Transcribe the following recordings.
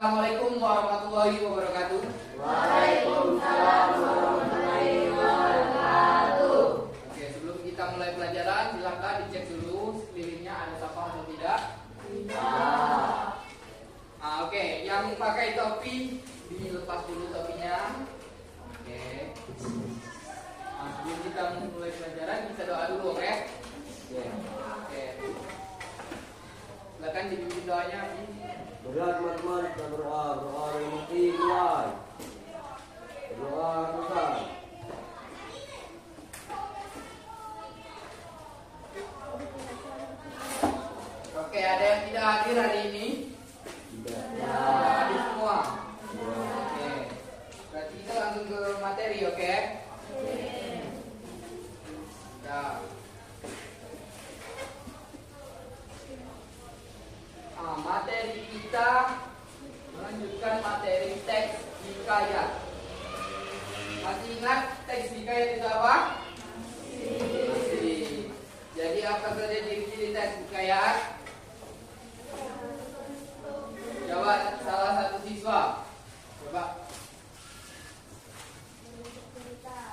Assalamualaikum warahmatullahi wabarakatuh. Waalaikumsalam warahmatullahi wabarakatuh. Oke, sebelum kita mulai pelajaran, silakan dicek dulu sekelilingnya ada siapa atau tidak. Tidak. Oke, yang pakai topi dilepas dulu topinya. Oke. Sebelum kita mulai pelajaran, kita doa dulu, oke? Oke. Silakan dipimpin doanya. Berat teman-teman, kita berdoa yang mesti mulai. Berdoa besar. Oke, ada yang tidak hadir hari ini? Tidak. Hadir semua. Oke. Berarti kita langsung ke materi, oke? Ya. Materi kita melanjutkan materi teks hikayat. Masih ingat teks hikayat itu apa? Masih. Jadi apa saja ciri-ciri teks hikayat? Coba salah satu siswa. Coba.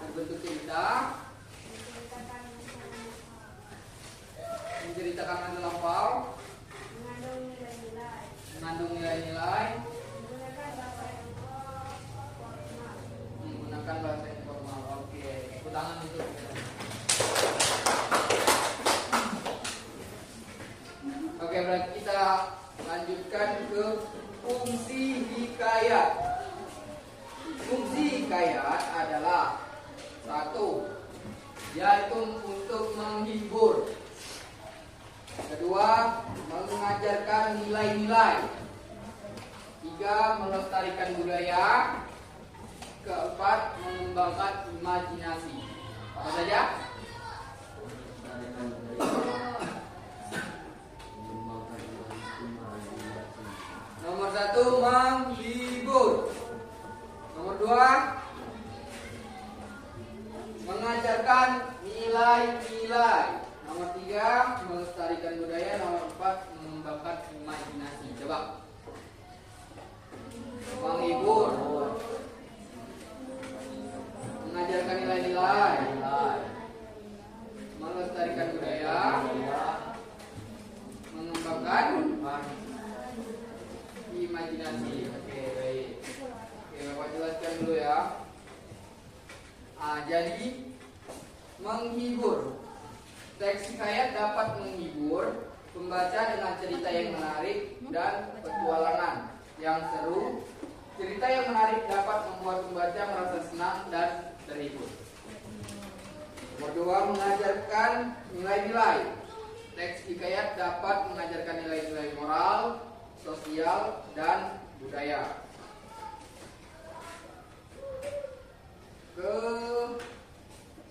Berbentuk cerita. Menceritakan masa lampau. Mengandung nilai-nilai, menggunakan bahasa informal. Oke, tepuk tangan untuk. Oke, berarti kita lanjutkan ke fungsi hikayat. Fungsi hikayat adalah satu, yaitu untuk menghibur. Kedua, mengajarkan nilai-nilai. Tiga, melestarikan budaya. Keempat, mengembangkan imajinasi. Apa saja? Nomor satu, menghibur. Nomor dua, mengajarkan nilai-nilai. Nomor tiga, melestarikan budaya. Nomor empat, mengembangkan imajinasi. Coba. Menghibur, mengajarkan nilai-nilai, melestarikan budaya, mengembangkan imajinasi. Oke, baik. Oke, Bapak jelaskan dulu ya. Jadi menghibur. Teks hikayat dapat menghibur pembaca dengan cerita yang menarik dan petualangan yang seru. Cerita yang menarik dapat membuat pembaca merasa senang dan terhibur. Nomor dua, mengajarkan nilai-nilai. Teks hikayat dapat mengajarkan nilai-nilai moral, sosial, dan budaya.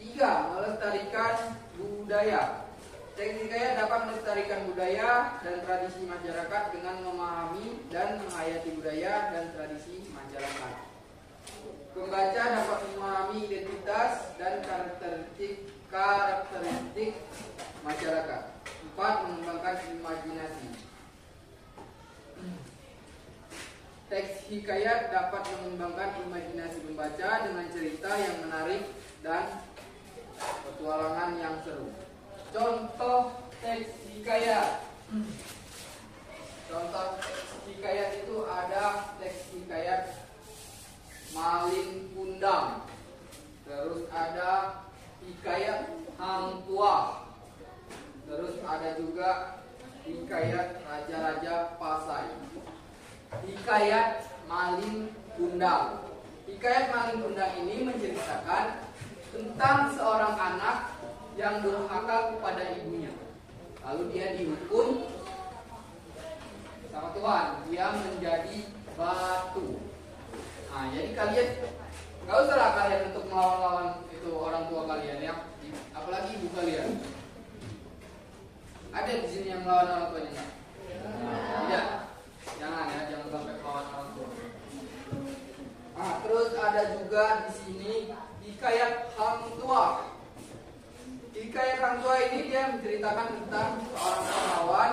Ketiga, melestarikan budaya. Teks hikayat dapat melestarikan budaya dan tradisi masyarakat dengan memahami dan menghayati budaya dan tradisi masyarakat. Pembaca dapat memahami identitas dan karakteristik masyarakat. Empat, mengembangkan imajinasi. Teks hikayat dapat mengembangkan imajinasi pembaca dengan cerita yang menarik dan petualangan yang seru. Contoh teks hikayat. Contoh teks hikayat itu ada teks hikayat Malin Kundang. Terus ada hikayat Hang Tuah. Terus ada juga hikayat Raja-Raja Pasai. Hikayat Malin Kundang. Hikayat Malin Kundang ini menceritakan tentang seorang anak yang durhaka kepada ibunya. Lalu dia dihukum sama Tuhan. Dia menjadi batu. Nah, jadi kalian nggak usah lah kalian untuk melawan itu orang tua kalian ya, apalagi ibu kalian. Ada di sini yang melawan orang tuanya nggak? Tidak. Jangan ya, jangan sampai melawan orang tua. Nah, terus ada juga di sini hikayat Hang Tuah. Hikayat Hang Tuah ini dia menceritakan tentang seorang pahlawan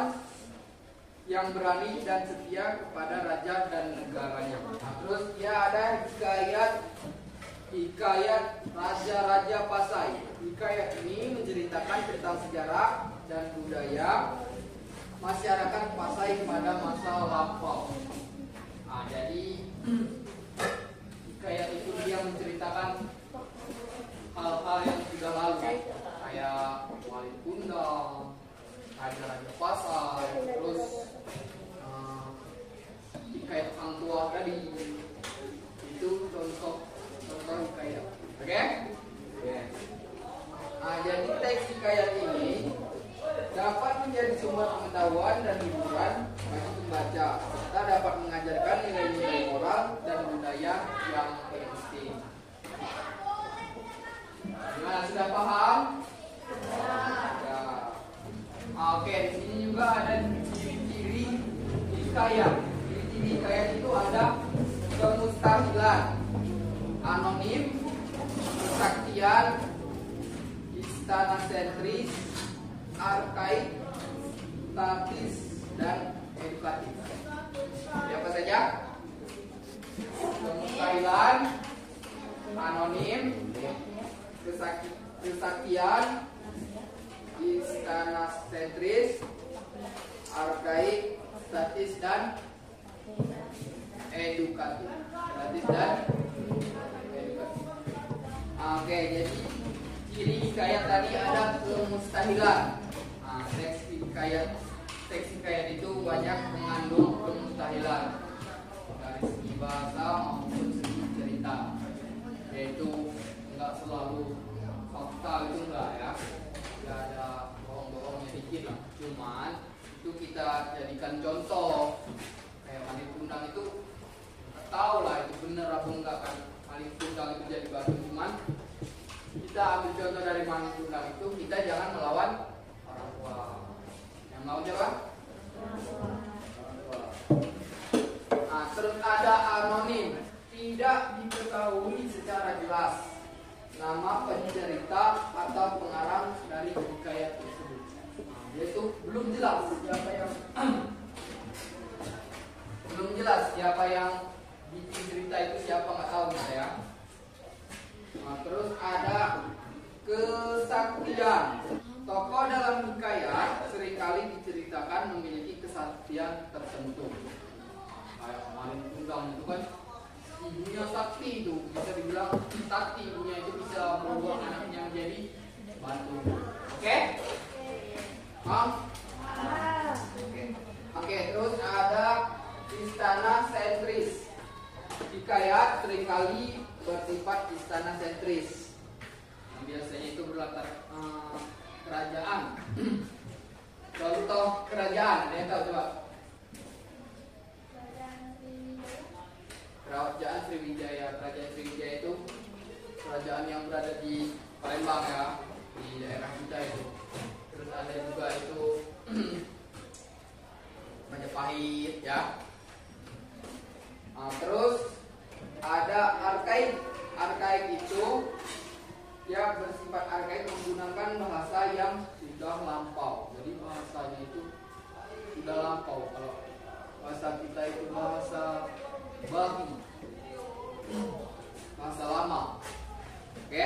yang berani dan setia kepada raja dan negaranya. Nah, terus dia ada hikayat Raja-Raja Pasai. Hikayat ini menceritakan tentang sejarah dan budaya masyarakat Pasai pada masa lampau. Nah, jadi hikayat itu dia menceritakan hal-hal yang sudah lalu, kayak Wali Kundang, Raja-Raja Pasai, terus hikayat orang tua tadi. Itu contoh hikayat. Oke? Nah, jadi teks hikayat ini dapat menjadi sumber pengetahuan dan hiburan bagi pembaca, serta dapat mengajarkan nilai-nilai moral dan budaya yang penting. Gimana, sudah paham? Ya. Oke, di sini juga ada ciri-ciri hikayat. Ciri-ciri hikayat itu ada kemustahilan, anonim, kesaktian, istana sentris, arkaik, statis, dan edukatif. Siapa saja? Kemustahilan, anonim, kesaktian, istana sentris, arkaik, statis, dan edukatif. Oke, jadi ciri hikayat tadi ada kemustahilan. Nah, teks hikayat itu banyak mengandung kemustahilan dari segi bahasa maupun segi cerita, yaitu enggak selalu fakta, itu enggak ya, enggak ada bohong-bohongnya dikit lah. Cuman itu kita jadikan contoh, kayak Wali Kundang itu tahu lah itu bener apa enggak kan. Wali Kundang itu jadi batu, cuman kita ambil contoh dari Wali Kundang itu, kita jangan melawan orang tua. Yang mau jawab? Nah, terus ada anonim, tidak diketahui secara jelas nama pencerita atau pengarang dari hikayat tersebut. Yaitu belum jelas siapa yang bikin cerita itu, siapa nggak tahu gitu ya. Nah, terus ada kesaktian. Tokoh dalam hikayat seringkali diceritakan memiliki kesaktian tertentu. Kayak Wali Kundang itu kan ibunya sakti, itu bisa dibilang sakti, ibunya itu bisa merubah anaknya menjadi batu. Oke? Oke, terus ada istana sentris. Hikayat seringkali bersifat istana sentris. Biasanya itu berlatar kerajaan. Contoh kerajaan, ada yang tahu coba? Kerajaan Sriwijaya. Kerajaan Sriwijaya itu kerajaan yang berada di Palembang ya, di daerah kita itu. Terus ada juga itu Majapahit ya. Terus ada arkaik. Arkaik itu ya bersifat arkaik, menggunakan bahasa yang sudah lampau. Jadi bahasanya itu sudah lampau. Kalau bahasa kita itu bahasa bahi, bahasa lama. Oke?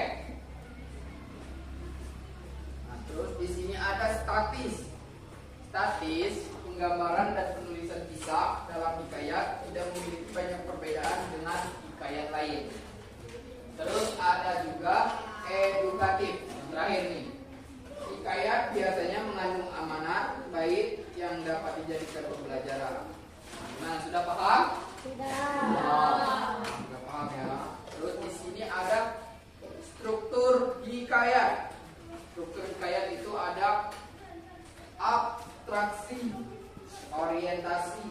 Nah, terus di sini ada statis. Statis, penggambaran dan penulisan kisah dalam hikayat tidak memiliki banyak perbedaan dengan hikayat lain. Terus ada juga edukatif. Yang terakhir nih, hikayat biasanya mengandung amanat baik yang dapat dijadikan pembelajaran. Nah, sudah paham? Sudah paham ya. Terus di sini ada struktur hikayat. Struktur hikayat itu ada abstraksi, orientasi,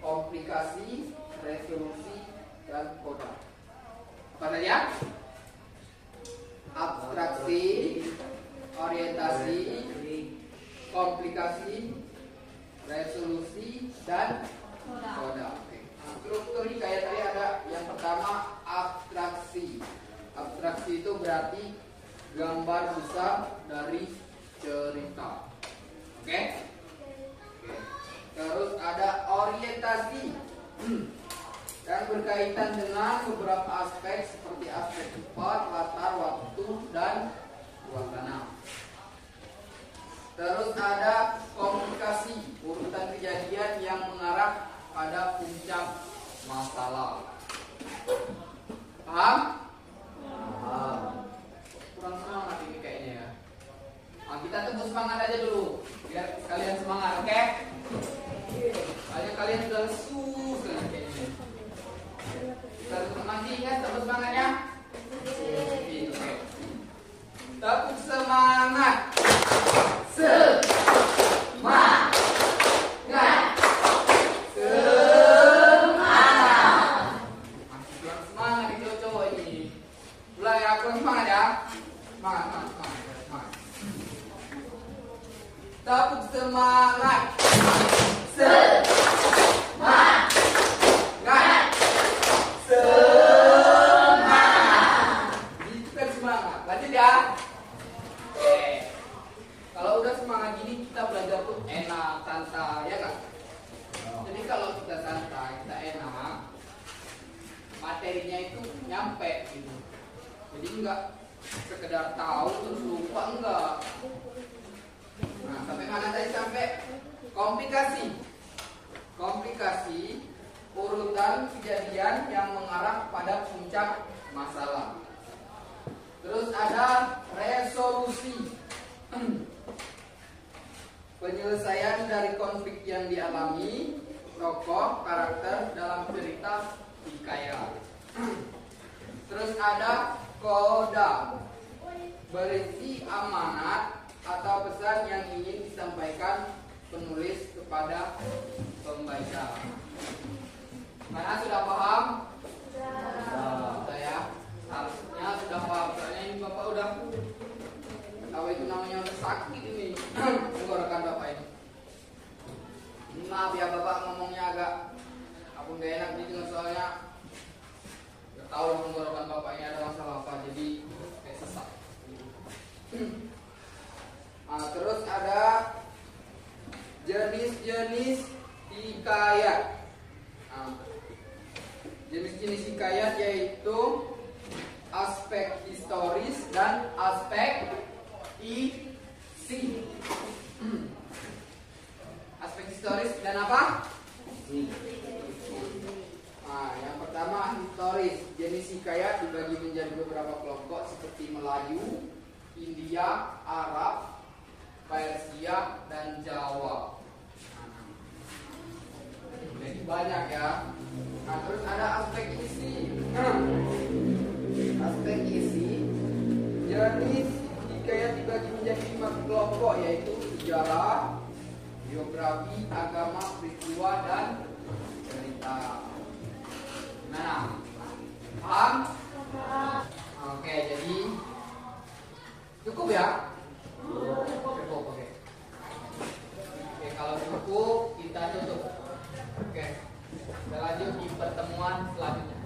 komplikasi, resolusi, dan koda. Apa saja? Abstraksi, orientasi, komplikasi, resolusi, dan koda. Nah, struktur hikayat tadi ada yang pertama abstraksi. Abstraksi itu berarti gambar besar dari cerita. Oke? Terus yang berkaitan dengan beberapa aspek seperti aspek tempat, latar, waktu, dan suasana. Terus ada komunikasi, urutan kejadian yang mengarah pada puncak masalah. Paham? Paham. Kurang semangat ini kayaknya ya. Nah, kita tunggu semangat aja dulu, biar kalian semangat, oke? Soalnya kalian sudah lesu sekali kayaknya. Kita tunggu masih ingat tepuk semangatnya? Oke. Tepuk semangat. Semangat. Masih kurang semangat nih cowok-cowok ini. Mulai ya, kurang semangat ya. Semangat. Tepuk semangat. Semangat. Gitu semangat. Lanjut ya. Oke. Kalau udah semangat gini kita belajar tuh enak, santai, ya kan? Jadi kalau kita santai, kita enak, materinya itu nyampe gitu. Jadi enggak sekedar tahu terus lupa, enggak. Nah, sampai mana tadi? Sampai komplikasi urutan kejadian yang mengarah pada puncak masalah. Terus ada resolusi, penyelesaian dari konflik yang dialami tokoh karakter dalam cerita hikayat. Terus ada koda, berisi amanat atau pesan yang ingin disampaikan penulis kepada pembaca. Mana sudah paham? Sudah ya. Harusnya sudah paham. Soalnya ini bapak udah tahu itu namanya udah sakit ini. Tenggorokan bapak ini. Ini maaf ya bapak ngomongnya agak apa nggak enak gitu soalnya. Gak tahu tenggorokan bapak ini ada masalah apa jadi kayak sesak. Nah, terus ada jenis-jenis hikayat. Nah, jenis-jenis hikayat yaitu aspek historis dan aspek isi. Aspek historis dan apa? Nah, yang pertama historis. Jenis hikayat dibagi menjadi beberapa kelompok seperti Melayu, India, Arab, Persia, dan Jawa. Jadi banyak ya. Nah, terus ada aspek isi. Aspek isi, jenis hikayat dibagi menjadi 5 kelompok yaitu sejarah, biografi, agama, peristiwa, dan cerita. Nah, paham? Oke, jadi cukup ya? Cukup, oke. Oke, kalau cukup kita tutup. Oke, kita lanjut di pertemuan selanjutnya.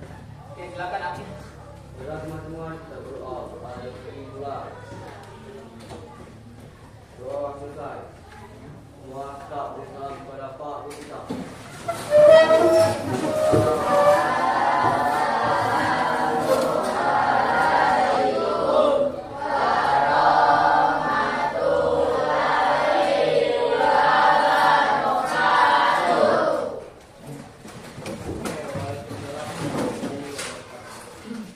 Oke, silakan Afif. Berat teman-teman, kita berdoa kepada yang kedua. Doa selesai. Semua kita bersalam kepada Pak Ustaz.